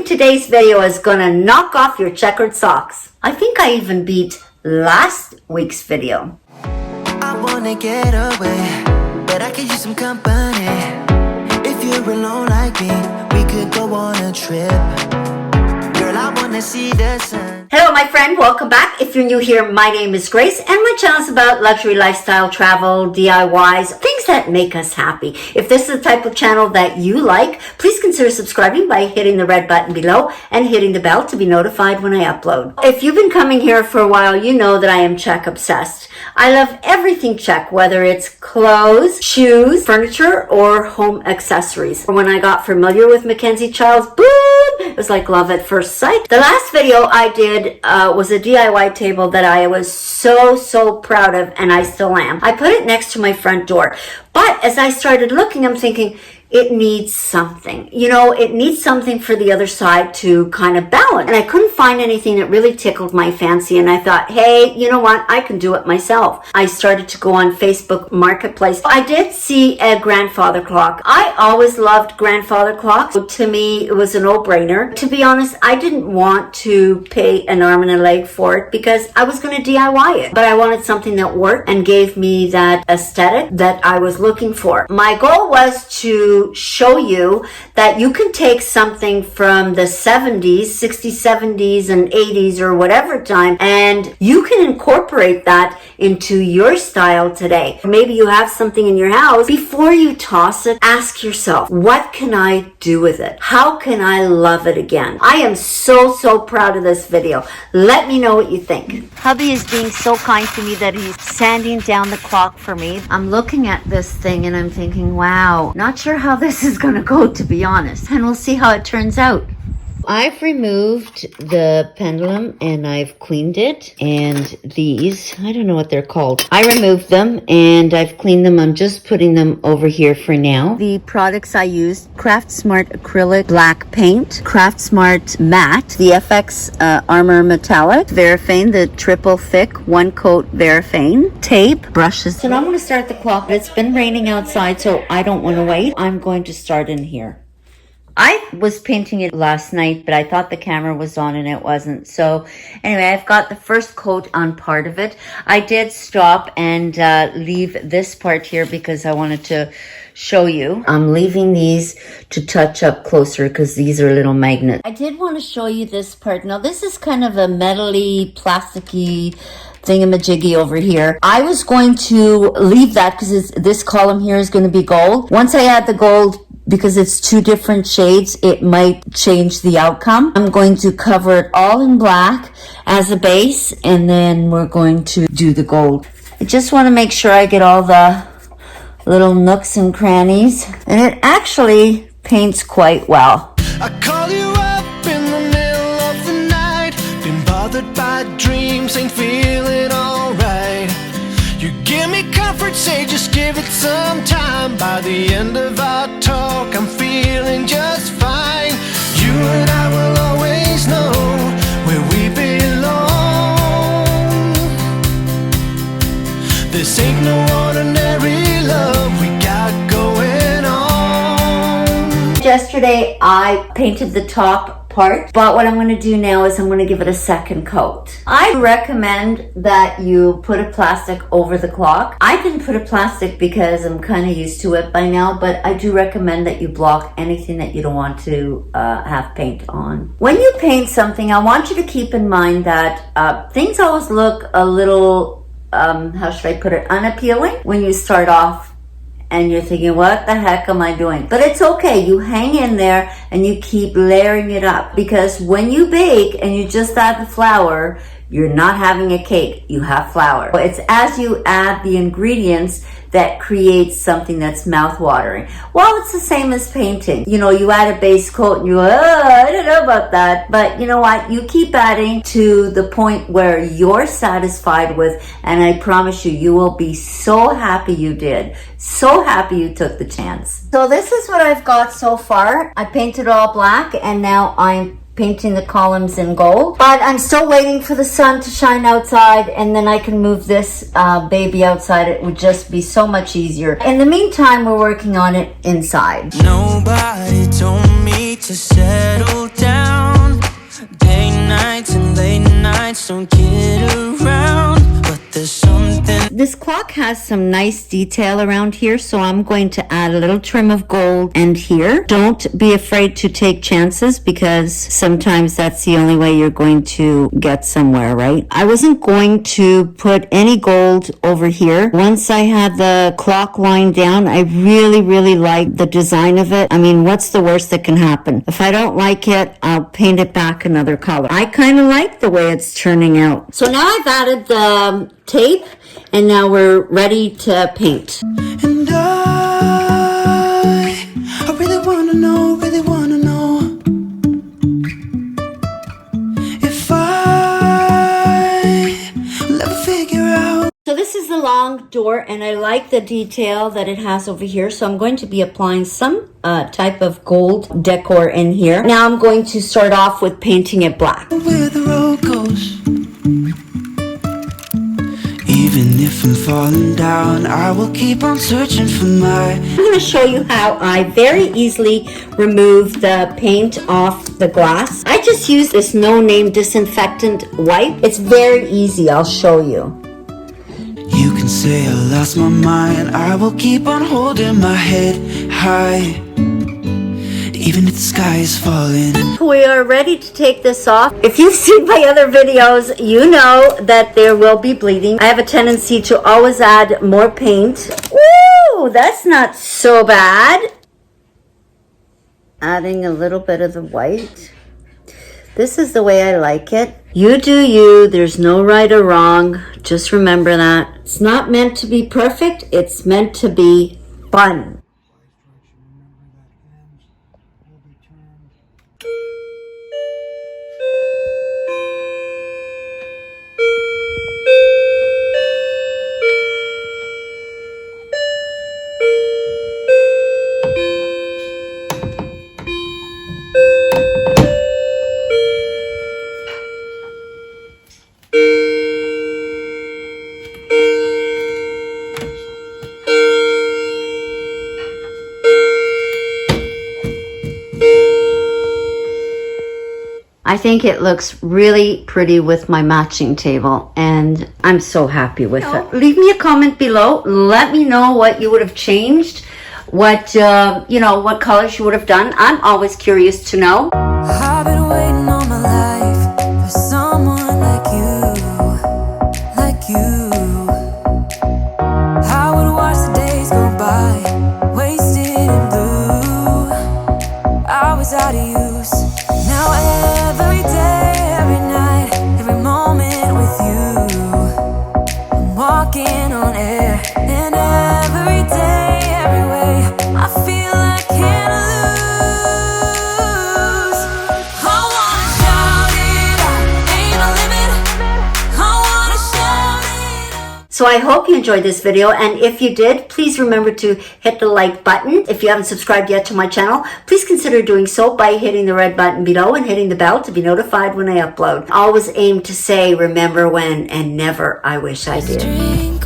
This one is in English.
today's video is gonna knock off your checkered socks. I think I even beat last week's video. I wanna get away, but I could use some company. If you're alone like me, we could go on a trip. Girl, I wanna see the sun. Hello my friend, welcome back. If you're new here, my name is Grace and my channel is about luxury lifestyle, travel, DIYs, things that make us happy. If this is the type of channel that you like, please consider subscribing by hitting the red button below and hitting the bell to be notified when I upload. If you've been coming here for a while, you know that I am check obsessed. I love everything check, whether it's clothes, shoes, furniture, or home accessories. When I got familiar with Mackenzie Childs, boom! It was like love at first sight. The last video I did was a DIY table that I was so proud of, and I still am. I put it next to my front door. But as I started looking, I'm thinking, it needs something. You know, it needs something for the other side to kind of balance. And I couldn't find anything that really tickled my fancy. And I thought, hey, you know what? I can do it myself. I started to go on Facebook Marketplace. I did see a grandfather clock. I always loved grandfather clocks. To me, it was a no-brainer. To be honest, I didn't want to pay an arm and a leg for it because I was going to DIY it. But I wanted something that worked and gave me that aesthetic that I was looking for. My goal was to show you that you can take something from the 70s, 60s, 70s, and 80s or whatever time, and you can incorporate that into your style today. Maybe you have something in your house. Before you toss it, ask yourself, what can I do with it? How can I love it again? I am so proud of this video. Let me know what you think. Hubby is being so kind to me that he's sanding down the clock for me. I'm looking at this thing and I'm thinking, wow, not sure how this is going to go, to be honest. And we'll see how it turns out. I've removed the pendulum and I've cleaned it, and these, I don't know what they're called. I removed them and I've cleaned them. I'm just putting them over here for now. The products I used: Craft Smart acrylic black paint, Craft Smart matte, the FX Armor metallic, Varaphane, the triple thick 1-coat Varaphane, tape, brushes. So now I'm going to start the clock. It's been raining outside, so I don't want to wait. I'm going to start in here. I was painting it last night, but I thought the camera was on and it wasn't. So anyway, I've got the first coat on part of it. I did stop and leave this part here because I wanted to show you. I'm leaving these to touch up closer because these are little magnets. I did want to show you this part. Now this is kind of a metally, plasticky thingamajiggy over here. I was going to leave that because this column here is going to be gold. Once I add the gold, because it's two different shades, it might change the outcome. I'm going to cover it all in black as a base, and then we're going to do the gold. I just want to make sure I get all the little nooks and crannies, and it actually paints quite well. I call you up in the middle of the night, been bothered by dreams, ain't feeling alright. You give me comfort, say just give it some time. By the end of our talk, I'm feeling just fine. You and I will always know where we belong. This ain't no ordinary love we got going on. Yesterday, I painted the top part, but what I'm going to do now is I'm going to give it a second coat. I recommend that you put a plastic over the clock. I didn't put a plastic because I'm kind of used to it by now, but I do recommend that you block anything that you don't want to have paint on. When you paint something, I want you to keep in mind that things always look a little, how should I put it, unappealing when you start off. And you're thinking, what the heck am I doing? But it's okay. You hang in there and you keep layering it up. Because when you bake and you just add the flour, you're not having a cake. You have flour. It's as you add the ingredients that creates something that's mouth-watering. Well, it's the same as painting. You know, you add a base coat and you go, oh, I don't know about that. But you know what? You keep adding to the point where you're satisfied with, and I promise you, you will be so happy you did. So happy you took the chance. So this is what I've got so far. I painted all black and now I'm painting the columns in gold, but I'm still waiting for the sun to shine outside, and then I can move this baby outside. It would just be so much easier. In the meantime, we're working on it inside. Nobody told me to settle down. don't get around, but there's something. This clock has some nice detail around here, so I'm going to add a little trim of gold and here. Don't be afraid to take chances because sometimes that's the only way you're going to get somewhere, right? I wasn't going to put any gold over here. Once I had the clock wind down, I really liked the design of it. I mean, what's the worst that can happen? If I don't like it, I'll paint it back another color. I kind of like the way it's turning out. So now I've added the tape and now we're ready to paint. And I really wanna know if I'll ever figure out. So this is the long door and I like the detail that it has over here. So I'm going to be applying some type of gold decor in here. Now I'm going to start off with painting it black. Where the road goes. Even if I'm falling down, I will keep on searching for my. I'm going to show you how I very easily remove the paint off the glass. I just use this no-name disinfectant wipe. It's very easy. I'll show you. You can say I lost my mind, I will keep on holding my head high, even if the sky is falling. We are ready to take this off. If you've seen my other videos, you know that there will be bleeding. I have a tendency to always add more paint. Woo! That's not so bad. Adding a little bit of the white. This is the way I like it. You do you. There's no right or wrong. Just remember that. It's not meant to be perfect. It's meant to be fun. I think it looks really pretty with my matching table and I'm so happy with it. Leave me a comment below. Let me know what you would have changed, what, what colors you would have done. I'm always curious to know. I've been waiting all my life for someone like you. I would watch the days go by, wasted in blue. I was out of use. Now every day, every night, every moment with you, I'm walking on air. And every day, every way, I feel I can't lose. I wanna shout it out, ain't no limit. I wanna shout it out. So I hope you enjoyed this video, and if you did, please remember to hit the like button. If you haven't subscribed yet to my channel, please consider doing so by hitting the red button below and hitting the bell to be notified when I upload. I always aim to say remember when and never I wish I did.